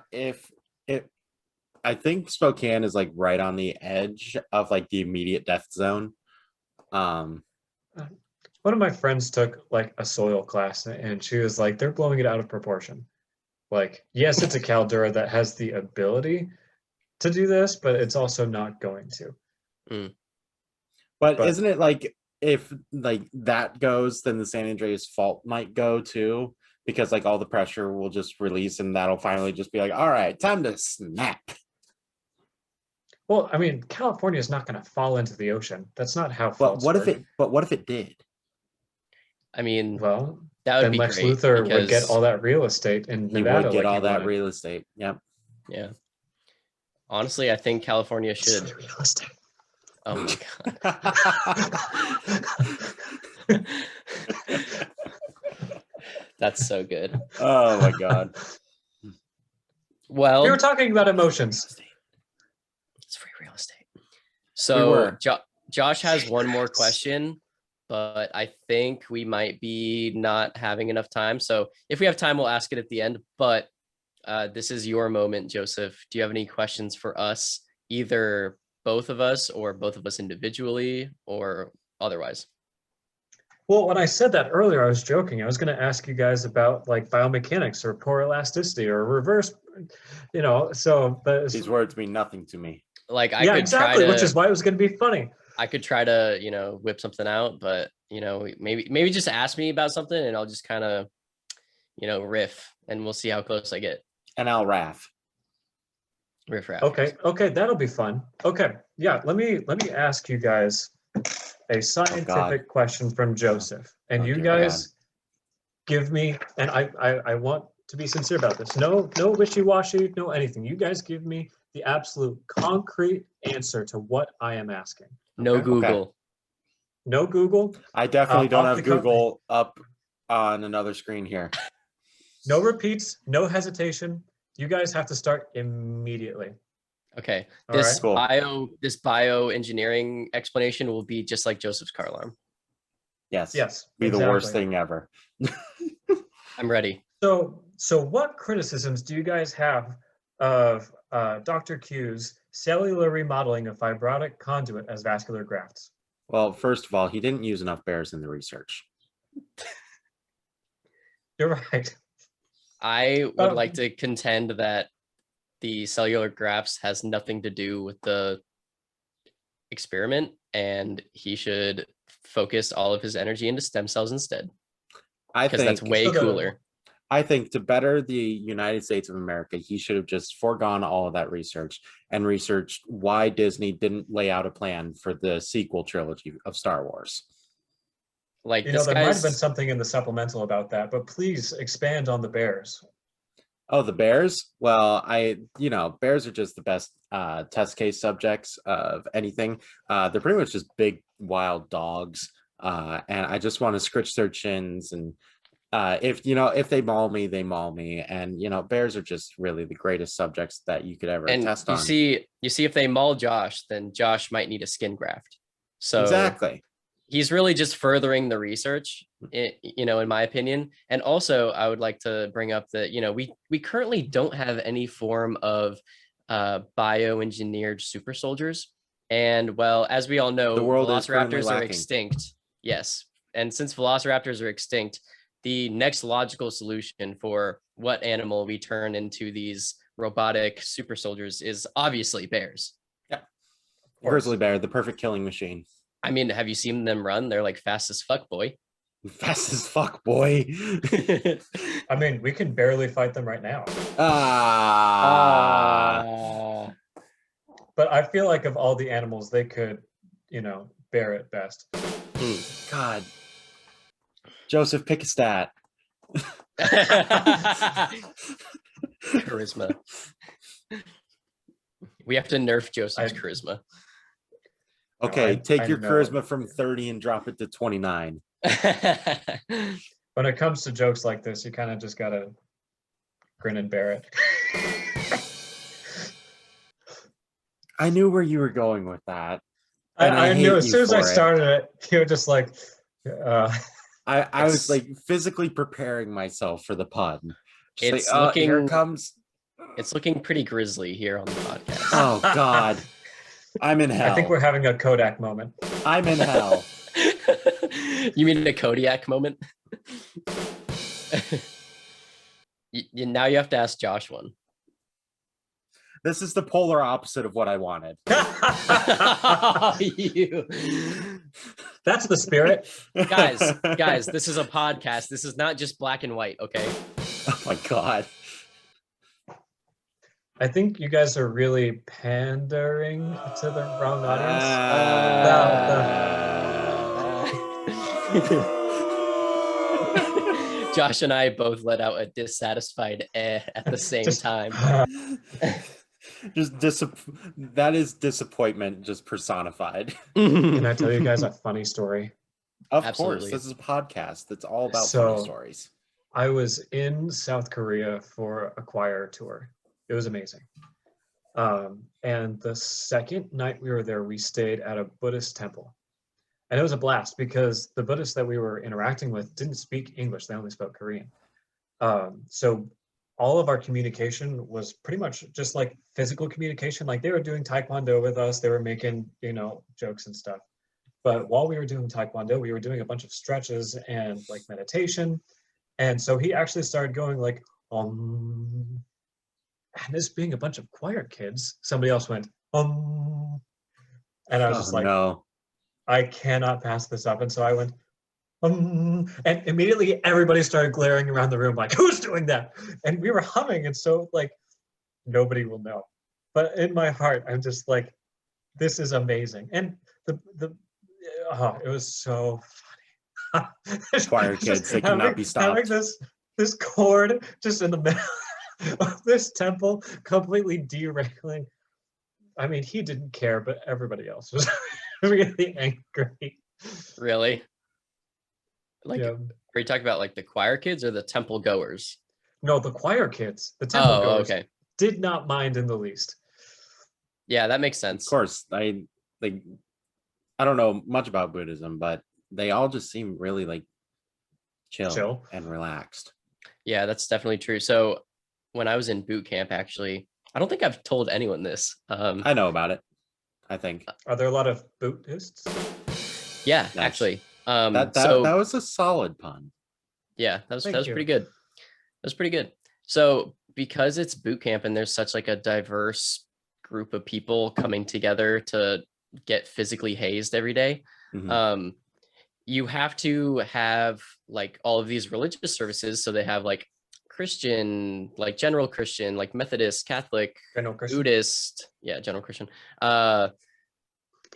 B: think Spokane is like right on the edge of like the immediate death zone.
C: One of my friends took like a soil class and she was like, they're blowing it out of proportion. Like, yes, it's a caldera that has the ability to do this, but it's also not going to.
B: But isn't it like if like that goes, then the San Andreas fault might go too, because like all the pressure will just release and that'll finally just be like, all right, time to snap.
C: Well, I mean, California is not going to fall into the ocean. That's not how.
B: But what if it did?
A: I mean,
C: well,
A: that would
C: then
A: be
C: Lex
A: great
C: Luthor would get all that real estate in Nevada.
B: He would get all that real estate. Yep.
A: Yeah. Honestly, I think California should.
C: Real estate.
A: Oh my god. That's so good.
B: Oh my god.
A: Well,
C: We were talking about emotions.
A: it's free real estate.
B: We
A: So
B: were.
A: Josh has one more question, but I think we might be not having enough time. So if we have time, we'll ask it at the end. But this is your moment, Joseph. Do you have any questions for us, either both of us or both of us individually or otherwise?
C: Well, when I said that earlier, I was joking. I was going to ask you guys about like biomechanics or pore elasticity or reverse, but
B: These words mean nothing to me.
A: Like I
C: yeah,
A: could
C: exactly,
A: try to,
C: which is why it was going to be funny.
A: I could try to, whip something out, but maybe just ask me about something and I'll just kind of, riff and we'll see how close I get.
B: And I'll raff.
A: Riff raff.
C: Okay, that'll be fun. Okay, yeah, let me ask you guys a scientific question from Joseph, and you guys give me, and I want to be sincere about this. No wishy-washy, no anything. You guys give me the absolute concrete answer to what I am asking. Okay?
A: No Google.
B: Okay.
C: No Google.
B: I definitely don't
C: off
B: have
C: the cuff.
B: Google up on another screen here.
C: No repeats, no hesitation. You guys have to start immediately.
A: Okay.
C: All
A: This
C: right.
A: this bioengineering explanation will be just like Joseph's car alarm.
B: Yes.
C: Yes.
B: Be
C: exactly.
B: the worst thing ever.
A: I'm ready.
C: So what criticisms do you guys have of Dr. Q's cellular remodeling of fibrotic conduit as vascular grafts?
B: Well, first of all, he didn't use enough bears in the research.
C: You're right.
A: I would like to contend that the cellular grafts has nothing to do with the experiment, and he should focus all of his energy into stem cells instead. Because that's way cooler.
B: I think to better the United States of America, he should have just foregone all of that research and researched why Disney didn't lay out a plan for the sequel trilogy of Star Wars.
A: Like
C: there might have been something in the supplemental about that, but please expand on the bears.
B: Oh, the bears? Well, bears are just the best test case subjects of anything. They're pretty much just big wild dogs, and I just want to scritch their chins. And if they maul me, they maul me. And bears are just really the greatest subjects that you could ever test on.
A: You see, if they maul Josh, then Josh might need a skin graft. So
B: exactly.
A: He's really just furthering the research, in my opinion. And also, I would like to bring up that, we currently don't have any form of bioengineered super soldiers. And well, as we all know,
B: the world
A: velociraptors are extinct. Yes. And since velociraptors are extinct, the next logical solution for what animal we turn into these robotic super soldiers is obviously bears.
B: Yeah. Grizzly bear, the perfect killing machine.
A: I mean, have you seen them run? They're like fast as fuck, boy.
B: Fast as fuck, boy.
C: I mean, we can barely fight them right now. But I feel like of all the animals, they could, bear it best.
B: God. Joseph, pick a stat.
A: Charisma. We have to nerf Joseph's charisma.
B: Okay, take your charisma from 30 and drop it to 29.
C: When it comes to jokes like this, you kind of just gotta grin and bear it.
B: I knew where you were going with that.
C: I knew as soon as I started it, you were just like...
B: I was like physically preparing myself for the pun.
A: It's
B: like,
A: looking,
B: here it comes.
A: It's looking pretty grisly here on the podcast.
B: Oh God. I'm in hell.
C: I think we're having a Kodak moment.
B: I'm in hell.
A: You mean a Kodiak moment? Now you have to ask Josh one.
B: This is the polar opposite of what I wanted.
C: That's the spirit.
A: Guys, this is a podcast. This is not just black and white, okay?
B: Oh my God.
C: I think you guys are really pandering to the wrong audience.
A: Josh and I both let out a dissatisfied at the same time.
B: That is disappointment just personified.
C: Can I tell you guys a funny story?
B: Of course, this is a podcast that's all about funny stories.
C: I was in South Korea for a choir tour. It was amazing. And the second night we were there, we stayed at a Buddhist temple. And it was a blast because the Buddhists that we were interacting with didn't speak English, they only spoke Korean. So all of our communication was pretty much just like physical communication. Like they were doing Taekwondo with us, they were making, jokes and stuff. But while we were doing Taekwondo, we were doing a bunch of stretches and like meditation. And so he actually started going like, and this being a bunch of choir kids, somebody else went, and I was just like,
B: no.
C: I cannot pass this up. And so I went, and immediately everybody started glaring around the room like, who's doing that? And we were humming. And so like, nobody will know. But in my heart, I'm just like, this is amazing. And it was so funny.
B: Choir kids, they cannot be stopped.
C: Having this chord just in the middle of this temple, completely derailing. I mean, he didn't care, but everybody else was really angry.
A: Really? Like,
C: Yeah.
A: are you talking about like the choir kids or the temple goers?
C: No, the choir kids, the temple goers,
A: okay.
C: did not mind in the least.
A: Yeah, that makes sense.
B: Of course, I don't know much about Buddhism, but they all just seem really like chill and relaxed.
A: Yeah, that's definitely true. So when I was in boot camp, actually, I don't think I've told anyone this.
B: I know about it, I think.
C: Are there a lot of Buddhists?
A: Yeah, actually.
B: That was a solid pun.
A: Yeah, that was pretty good. That was pretty good. So because it's boot camp and there's such like a diverse group of people coming together to get physically hazed every day, you have to have like all of these religious services. So they have like Christian, like general Christian, like Methodist, Catholic, Buddhist, general Christian.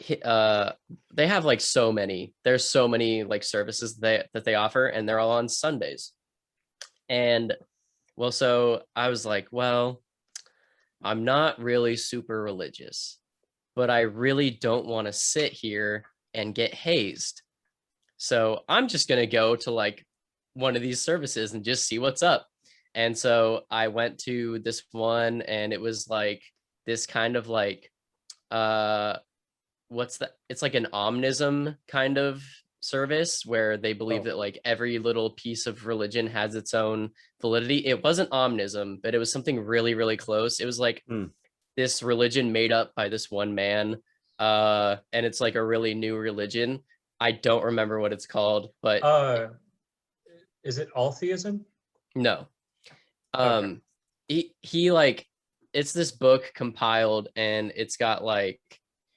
A: They have like so many. There's so many like services that they offer, and they're all on Sundays. And well, so I was like, well, I'm not really super religious, but I really don't want to sit here and get hazed. So I'm just going to go to like one of these services and just see what's up. And so I went to this one, and it was like this kind of like, it's like an omnism kind of service where they believe that like every little piece of religion has its own validity. It wasn't omnism, but it was something really, really close. It was like this religion made up by this one man. And it's like a really new religion. I don't remember what it's called, but
C: is it all theism?
A: No. He like, it's this book compiled, and it's got like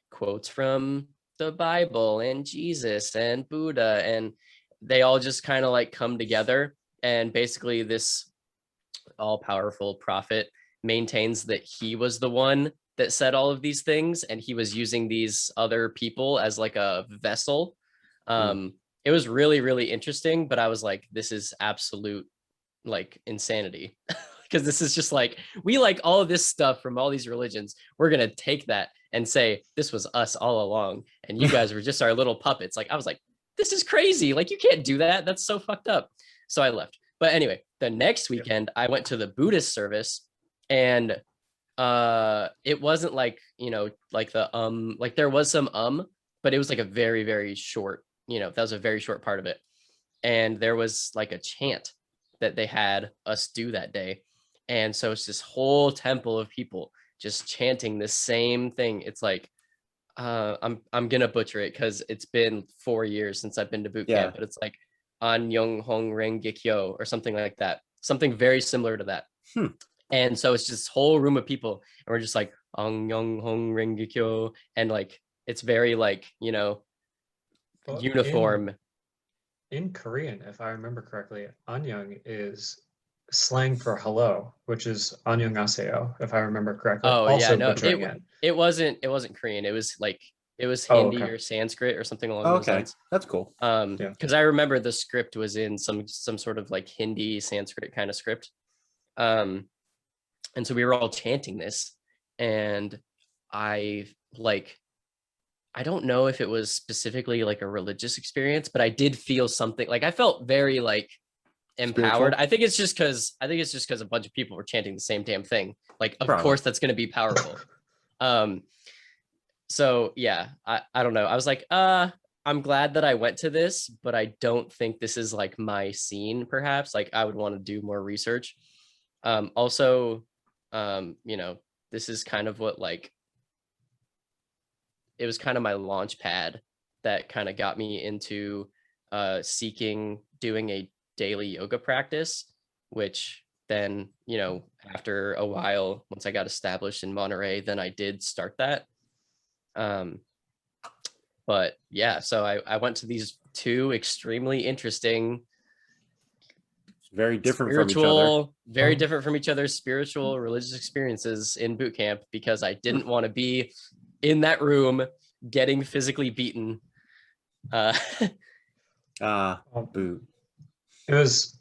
A: quotes from the Bible and Jesus and Buddha, and they all just kind of like come together, and basically this all-powerful prophet maintains that he was the one that said all of these things, and he was using these other people as like a vessel. It was really, really interesting, but I was like, this is absolute like insanity. Because this is just like, we like all of this stuff from all these religions. We're going to take that and say, this was us all along, and you guys were just our little puppets. Like, I was like, this is crazy. Like, you can't do that. That's so fucked up. So I left. But anyway, the next weekend, I went to the Buddhist service, and it wasn't like, like like there was some, but it was like a very, very short, that was a very short part of it. And there was like a chant that they had us do that day. And so it's this whole temple of people just chanting the same thing. It's like, I'm gonna butcher it because it's been 4 years since I've been to boot camp, but it's like An Yong Hong Reng Gikyo or something like that, something very similar to that. And so it's just whole room of people, and we're just like An Yong Hong Reng Gikyo, and like it's very like uniform.
C: In Korean, if I remember correctly, Annyeong is slang for hello, which is annyeonghaseyo, if I remember correctly.
A: Oh,
C: also
A: yeah, no, it wasn't Korean. It was like, it was Hindi or Sanskrit or something along those lines.
B: That's cool.
A: Because I remember the script was in some sort of like Hindi Sanskrit kind of script. And so we were all chanting this, and I don't know if it was specifically like a religious experience, but I did feel something like, I felt very like empowered.
B: Spiritual?
A: I think it's just because a bunch of people were chanting the same damn thing. Like, of
B: Probably.
A: course that's going to be powerful. So yeah, I don't know. I was like, I'm glad that I went to this, but I don't think this is like my scene, perhaps. Like, I would want to do more research. Also, this is kind of what, like, it was kind of my launch pad that kind of got me into seeking doing a daily yoga practice, which then, after a while, once I got established in Monterey, then I did start that. But yeah, so I went to these two extremely interesting,
B: Very different from each other.
A: very different from each other's spiritual religious experiences in boot camp, because I didn't want to be in that room getting physically beaten.
B: Boot.
C: It was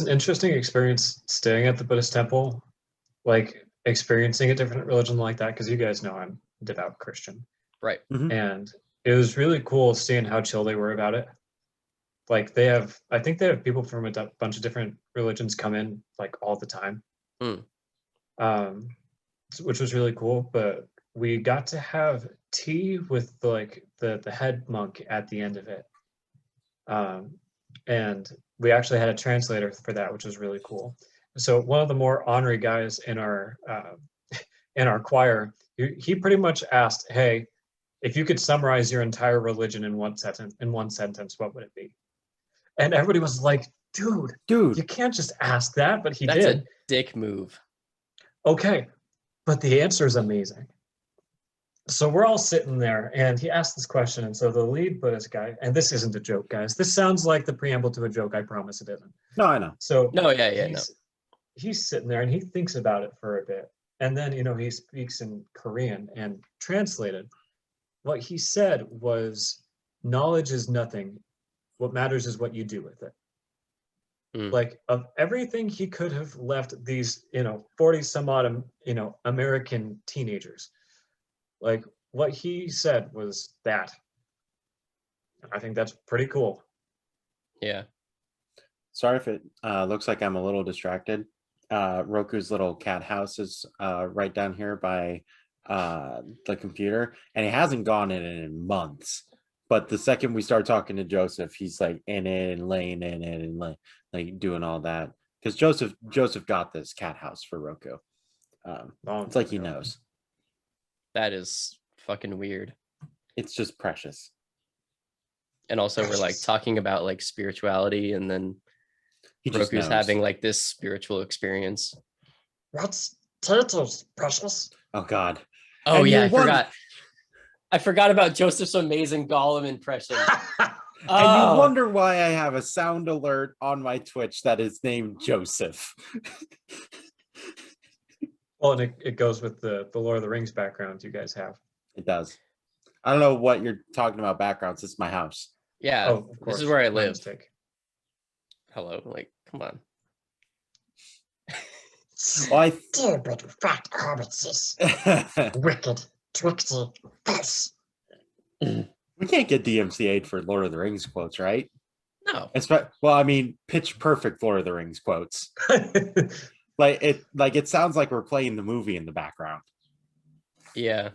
C: an interesting experience staying at the Buddhist temple, like experiencing a different religion like that, because you guys know I'm devout Christian.
A: Right.
B: Mhm.
C: And it was really cool seeing how chill they were about it. Like I think they have people from a bunch of different religions come in like all the time. Which was really cool. But we got to have tea with the head monk at the end of it. And we actually had a translator for that, which was really cool. So one of the more ornery guys in our choir, he pretty much asked, "Hey, if you could summarize your entire religion in one sentence, what would it be?" And everybody was like, dude, you can't just ask that, but he
A: That's
C: did.
A: a dick move.
C: Okay, but the answer is amazing. So we're all sitting there, and he asked this question, and so the lead Buddhist guy, and this isn't a joke, guys. This sounds like the preamble to a joke. I promise it isn't.
B: No, I know.
C: So
A: no, yeah, no.
C: He's sitting there, and he thinks about it for a bit, and then he speaks in Korean, and translated, what he said was, "Knowledge is nothing. What matters is what you do with it." Like, of everything he could have left these 40 some odd American teenagers, like, what he said was that. I think that's pretty cool.
A: Yeah.
B: Sorry if it looks like I'm a little distracted. Roku's little cat house is right down here by the computer, and he hasn't gone in months. But the second we start talking to Joseph, he's like in it and laying in it and like doing all that, because Joseph got this cat house for Roku. It's like he knows.
A: That is fucking weird.
B: It's just precious.
A: And also we're like talking about like spirituality, and then Roku's having like this spiritual experience.
C: What's turtles, precious?
B: Oh God.
A: Oh and yeah, I forgot about Joseph's amazing Gollum impression.
B: And you wonder why I have a sound alert on my Twitch that is named Joseph.
C: Well, and it goes with the Lord of the Rings background you guys have.
B: It does. I don't know what you're talking about backgrounds. It's my house.
A: Yeah,
C: of course.
A: This is where I live.
C: Mistake.
A: Hello, like, come on.
C: Stupid fat hobbitses. Wicked, tricksy, false.
B: We can't get DMCA'd for Lord of the Rings quotes, right?
A: No.
B: Well, I mean, pitch perfect Lord of the Rings quotes. Like it sounds like we're playing the movie in the background.
A: Yeah.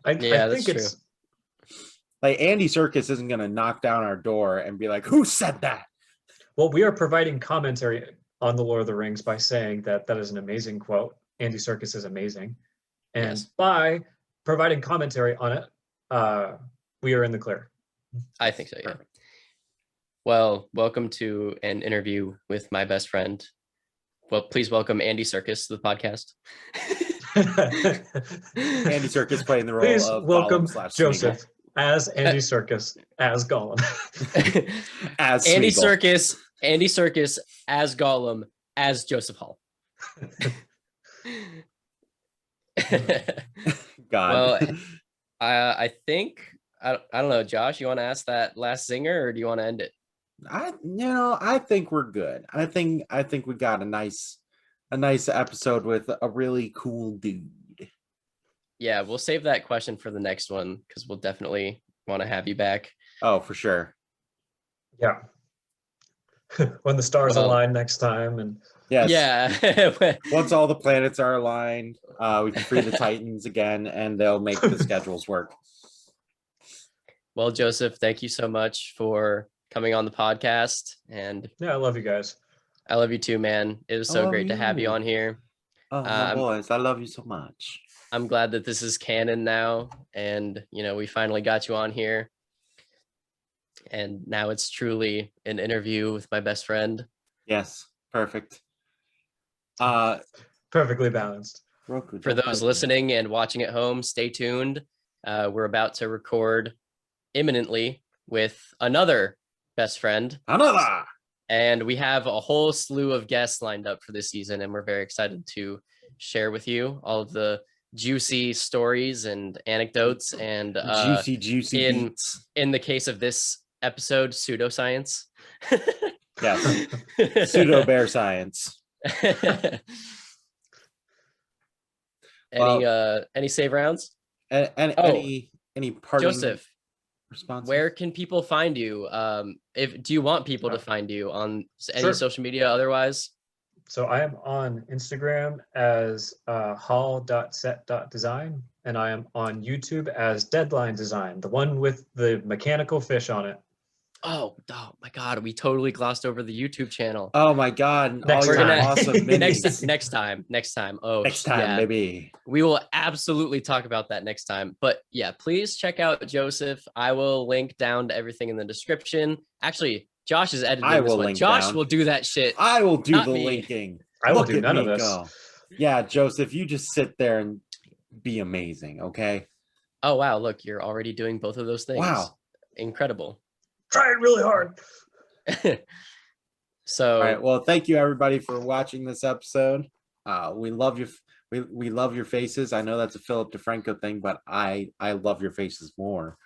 C: I think it's
B: true. Like Andy Serkis isn't going to knock down our door and be like, "Who said that?"
C: Well, we are providing commentary on the Lord of the Rings by saying that is an amazing quote. Andy Serkis is amazing, and by providing commentary on it, we are in the clear.
A: I think so. Yeah. Perfect. Well, welcome to an interview with my best friend. Well, please welcome Andy Serkis to the podcast.
B: Andy Serkis playing the role
C: please
B: of
C: welcome
B: Joseph
C: as Andy Serkis as Gollum.
B: As
A: Andy
B: Smeagol.
A: Andy Serkis as Gollum as Joseph Hall.
B: God.
A: Well, I think I don't know, Josh. You want to ask that last zinger, or do you want to end it?
B: I think we're good. I think we got a nice episode with a really cool dude.
A: Yeah, we'll save that question for the next one, because we'll definitely want to have you back.
B: Oh, for sure.
C: Yeah. when the stars
A: Well,
C: align next time. And
B: Yes.
A: Yeah.
B: Once all the planets are aligned, we can free the Titans again, and they'll make the schedules work.
A: Well, Joseph, thank you so much for coming on the podcast. And
C: yeah, I love you guys.
A: I love you too, man. It was
B: I
A: so
B: love
A: great to have you
B: you.
A: on here.
B: Oh, my
A: I'm-
B: boys, I love you so much.
A: I'm glad that this is canon now. And, we finally got you on here. And now it's truly an interview with my best friend.
B: Yes, perfect.
C: Perfectly balanced.
B: Roku,
A: For
B: don't
A: those
B: bite me.
A: listening and watching at home, stay tuned. We're about to record imminently with another best friend.
B: Another.
A: And we have a whole slew of guests lined up for this season. And we're very excited to share with you all of the juicy stories and anecdotes. And
B: Juicy
A: in-
B: beats.
A: in the case of this episode, pseudoscience.
B: Yes. Pseudo bear science.
A: Any save rounds?
B: And any parting
A: Joseph,
B: responses?
A: where can people find you? Do you want people to find you on any
C: Sure.
A: social media otherwise?
C: So I am on Instagram as hall.set.design, and I am on YouTube as Deadline Design, the one with the mechanical fish on it.
A: Oh my God, we totally glossed over the YouTube channel.
B: Oh my God!
C: Next
B: all your
C: time.
B: awesome minis.
A: next time. Oh,
B: Next time,
A: yeah.
B: baby.
A: We will absolutely talk about that next time. But yeah, please check out Joseph. I will link down to everything in the description. Actually, Josh is editing
B: I
A: this
B: will
A: one.
B: link
A: Josh
B: down.
A: will do that shit.
B: I will do
A: Not
B: the
A: me.
B: linking.
C: I will
B: Look
C: do
B: at
C: none
B: me
C: of this.
B: go. Yeah, Joseph, you just sit there and be amazing, okay?
A: Oh wow, look, you're already doing both of those things.
B: Wow.
A: Incredible.
C: Trying really hard.
A: So
B: All right. Well, thank you everybody for watching this episode. We love you. We love your faces. I know that's a Philip DeFranco thing, but I love your faces more.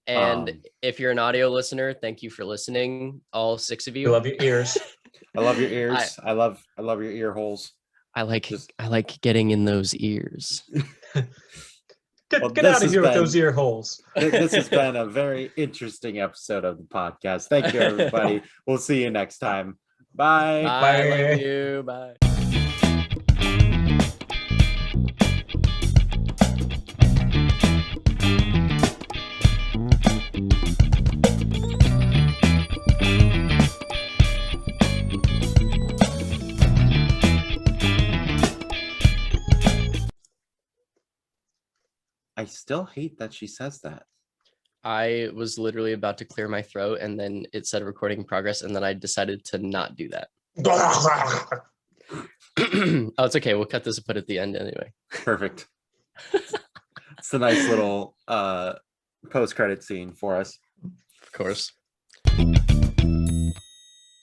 A: and if you're an audio listener, thank you for listening, all 6 of
C: We
A: you.
C: love your ears.
B: I love your ears. I love your ear holes.
A: I like getting in those ears.
C: Get
B: Well,
C: get
B: this
C: out of
B: has
C: here with
B: been-
C: those ear holes.
B: This has been a very interesting episode of the podcast. Thank you, everybody. We'll see you next time. Bye.
A: Bye.
C: Bye.
A: Love you. Bye.
B: I still hate that she says that.
A: I was literally about to clear my throat and then it said recording in progress and then I decided to not do that. Oh, it's okay. We'll cut this and put it at the end anyway.
B: Perfect. It's a nice little post-credit scene for us.
A: Of course.